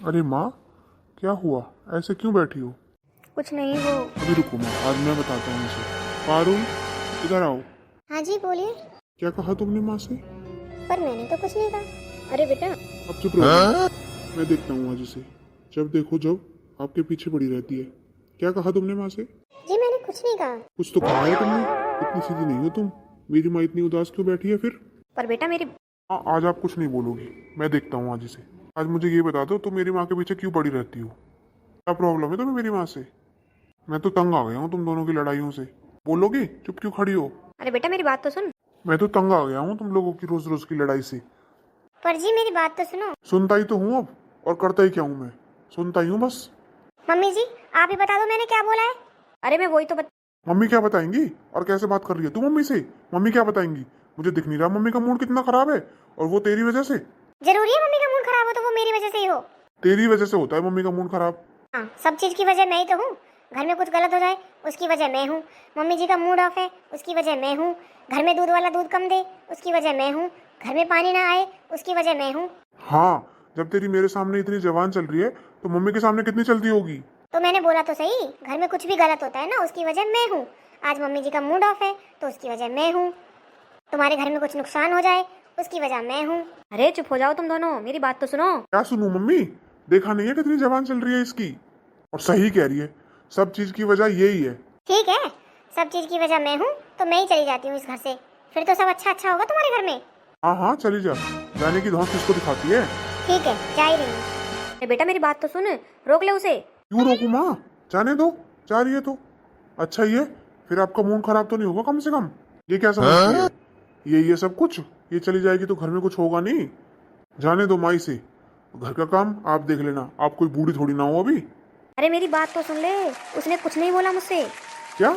अरे माँ, क्या हुआ? ऐसे क्यों बैठी हो? कुछ नहीं वो। अभी रुको माँ, आज मैं बताता हूँ इसे। पारुल, इधर आओ। हाँ जी बोलिए। क्या कहा तुमने माँ से? पर मैंने तो कुछ नहीं कहा। अरे बेटा। अब चुप रहो। मैं देखता हूँ आज इसे। जब देखो जब आपके पीछे पड़ी रहती है। क्या कहा तुमने माँ से? जी मैंने कुछ नहीं कहा। कुछ तो कहा है तुमने। इतनी सीधी नहीं हो तुम। मेरी माँ इतनी उदास क्यों बैठी है फिर? पर बेटा मेरी। हाँ, आज आप कुछ नहीं बोलोगी। मैं देखता हूँ आज इसे। आज मुझे ये बता दो, तुम मेरी माँ के पीछे क्यों पड़ी रहती हो? क्या प्रॉब्लम है तुम्हें मेरी माँ से? मैं तो तंग आ गया हूँ तुम दोनों की लड़ाइयों से। बोलोगी? चुप क्यों खड़ी हो? अरे बेटा मेरी बात तो सुन। मैं तो तंग आ गया हूँ तुम लोगों की रोज रोज की लड़ाई से। पर जी मेरी बात तो सुनो। सुनता ही तो हूँ अब, और करता ही क्या हूँ मैं? सुनता ही हूँ बस। मम्मी जी आप ही बता दो मैंने क्या बोला है। अरे मैं वही तो मम्मी क्या बताएंगी? और कैसे बात कर रही है तू मम्मी से? मम्मी क्या बताएंगी? मुझे दिख नहीं रहा मम्मी का मूड कितना खराब है, और वो तेरी वजह से। जरूरी है मम्मी का मूड खराब हो तो वो मेरी वजह से ही हो। तेरी वजह से होता है मम्मी का मूड खराब। हाँ सब चीज की वजह मैं ही तो हूँ। घर में कुछ गलत हो जाए उसकी वजह मैं हूँ। मम्मी जी का मूड ऑफ है उसकी वजह मैं हूँ। घर में दूध वाला दूध कम दे उसकी वजह मैं हूँ। घर में पानी ना आए उसकी वजह मैं हूँ। हाँ, जब तेरी मेरे सामने इतनी जवान चल रही है तो मम्मी के सामने कितनी चलती होगी? तो मैंने बोला तो सही, घर में कुछ भी गलत होता है ना उसकी वजह मैं हूँ। आज मम्मी जी का मूड ऑफ है तो उसकी वजह मैं हूँ। तुम्हारे घर में कुछ नुकसान हो जाए उसकी वजह मैं हूँ। अरे चुप हो जाओ तुम दोनों, मेरी बात तो सुनो। क्या सुनूं मम्मी? देखा नहीं है कितनी जवान चल रही है इसकी? और सही कह रही है, सब चीज की वजह यही है। ठीक है, सब चीज की वजह मैं हूँ तो मैं ही चली जाती हूँ इस घर से। फिर तो सब अच्छा अच्छा होगा तुम्हारे घर में। हाँ हाँ, चली जा। जाने की धौंस किसको दिखाती है? ठीक है जा ही रही हूँ। बेटा मेरी बात तो सुन, रोक ले उसे। क्यों रोकू माँ? जाने दो। जा रही है तो अच्छा ही है। फिर आपका मूड खराब तो नहीं होगा कम से कम? ये क्या समझती है? ये सब कुछ? ये चली जाएगी तो घर में कुछ होगा नहीं। जाने दो माई से। घर का काम आप देख लेना, आप कोई बूढ़ी थोड़ी ना हो अभी। अरे मेरी बात तो सुन ले, उसने कुछ नहीं बोला मुझसे। क्या?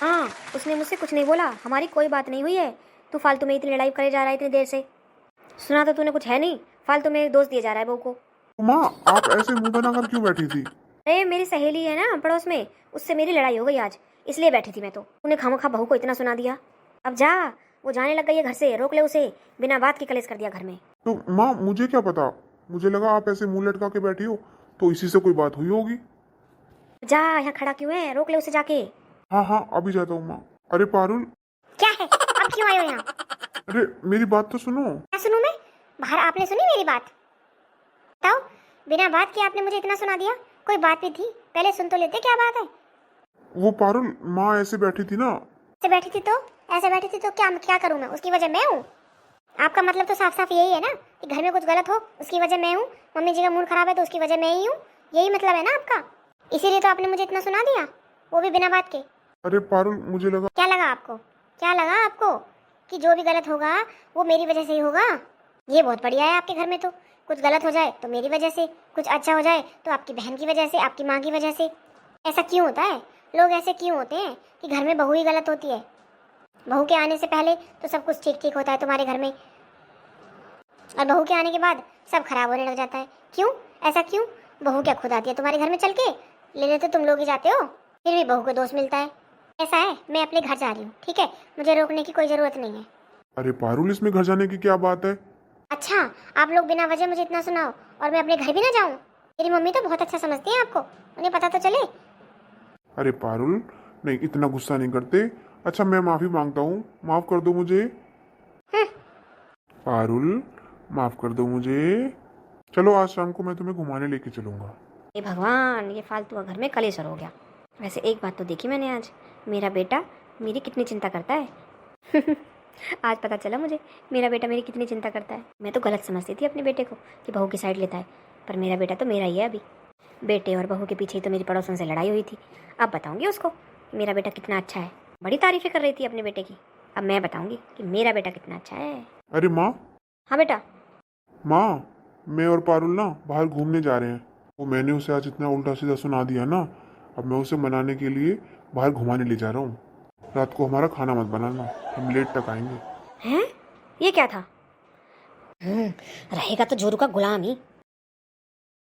हाँ उसने मुझसे कुछ नहीं बोला, हमारी कोई बात नहीं हुई है। तू फालतू में इतनी लड़ाई करे जा रहा है इतनी देर से। सुना तो तूने कुछ है नहीं, फालतू में दोष दिए जा रहा है बहू को। तो माँ, आप ऐसे मुंह बनाकर क्यों बैठी थी? अरे मेरी सहेली है ना पड़ोस में, उससे मेरी लड़ाई हो गई आज, इसलिए बैठी थी मैं तो। तूने खामखा बहू को इतना सुना दिया। अब जा, वो जाने लग गई है घर से, रोक ले उसे। बिना बात के कलेश कर दिया घर में। तो माँ, मुझे क्या पता? मुझे लगा आप ऐसे मुंह लटका के बैठी हो तो इसी से कोई बात हुई होगी। जा, यहाँ खड़ा क्यों है, रोक ले उसे जाके। हाँ हाँ, अभी जाता हूँ माँ। अरे पारुल। क्या है, अब क्यों आए हो यहाँ? अरे मेरी बात तो सुनो। क्या सुनूं मैं? बाहर आपने सुनी मेरी बात? बताओ, बिना बात के आपने मुझे इतना सुना दिया। कोई बात भी थी, पहले सुन तो लेते, क्या बात है? वो पारुल, माँ ऐसे बैठी थी ना। ऐसे बैठी थी तो? ऐसे बैठी थी तो क्या क्या करूं मैं, उसकी वजह मैं हूँ? आपका मतलब तो साफ साफ यही है ना कि घर में कुछ गलत हो उसकी वजह मैं हूँ। मम्मी जी का मूड खराब है तो उसकी वजह मैं ही हूँ। यही मतलब है ना आपका? इसीलिए तो आपने मुझे इतना सुना दिया, वो भी बिना बात के। अरे पारुल, मुझे लगा। क्या लगा आपको? क्या लगा आपको कि जो भी गलत होगा वो मेरी वजह से ही होगा? ये बहुत बढ़िया है आपके घर में। तो कुछ गलत हो जाए तो मेरी वजह से, कुछ अच्छा हो जाए तो आपकी बहन की वजह से, आपकी माँ की वजह से। ऐसा क्यों होता है? लोग ऐसे क्यों होते हैं कि घर में बहू ही गलत होती है? बहू के आने से पहले तो सब कुछ ठीक ठीक होता है तुम्हारे घर में, और बहू के आने के बाद सब खराब होने लग जाता है। क्यों? ऐसा क्यों? बहू क्या खुद आती है तुम्हारे घर में चल के? लेने तो तुम लोग ही जाते हो, फिर भी बहू को दोष मिलता है। ऐसा है, मैं अपने घर जा रही हूँ, ठीक है? मुझे रोकने की कोई ज़रूरत नहीं है। अरे पारुल, इसमें घर जाने की क्या बात है? अच्छा, आप लोग बिना वजह मुझे इतना सुनाओ और मैं अपने घर भी ना जाऊँ? मेरी मम्मी तो बहुत अच्छा समझती है आपको, उन्हें पता तो चले। अरे पारुल, नहीं, इतना गुस्सा नहीं करते। अच्छा, मैं माफी मांगता हूँ, माफ कर दो मुझे। पारुल, माफ कर दो मुझे। चलो, आज शाम को मैं तुम्हें घुमाने लेके चलूंगा। हे भगवान, ये फालतू का घर में कलेश हो गया। वैसे एक बात तो देखी मैंने आज, मेरा बेटा मेरी कितनी चिंता करता है। आज पता चला मुझे, मेरा बेटा मेरी कितनी चिंता करता है। मैं तो गलत समझती थी अपने बेटे को कि बहू की साइड लेता है, पर मेरा बेटा तो मेरा ही है अभी। बेटे और बहू के पीछे ही तो मेरी पड़ोसन से लड़ाई हुई थी। अब बताऊंगी उसको कि मेरा बेटा कितना अच्छा है। बड़ी तारीफें कर रही थी अपने बेटे की, अब मैं बताऊंगी कि मेरा बेटा कितना अच्छा है। अरे माँ। हाँ बेटा। माँ, मैं और पारुल ना बाहर घूमने जा रहे हैं। वो मैंने उसे आज इतना उल्टा सीधा सुना दिया ना, अब मैं उसे मनाने के लिए बाहर घुमाने ले जा रहा हूँ। रात को हमारा खाना मत बनाना, हम लेट तक आएंगे। हैं? ये क्या था? रहेगा तो जोरू का गुलाम ही।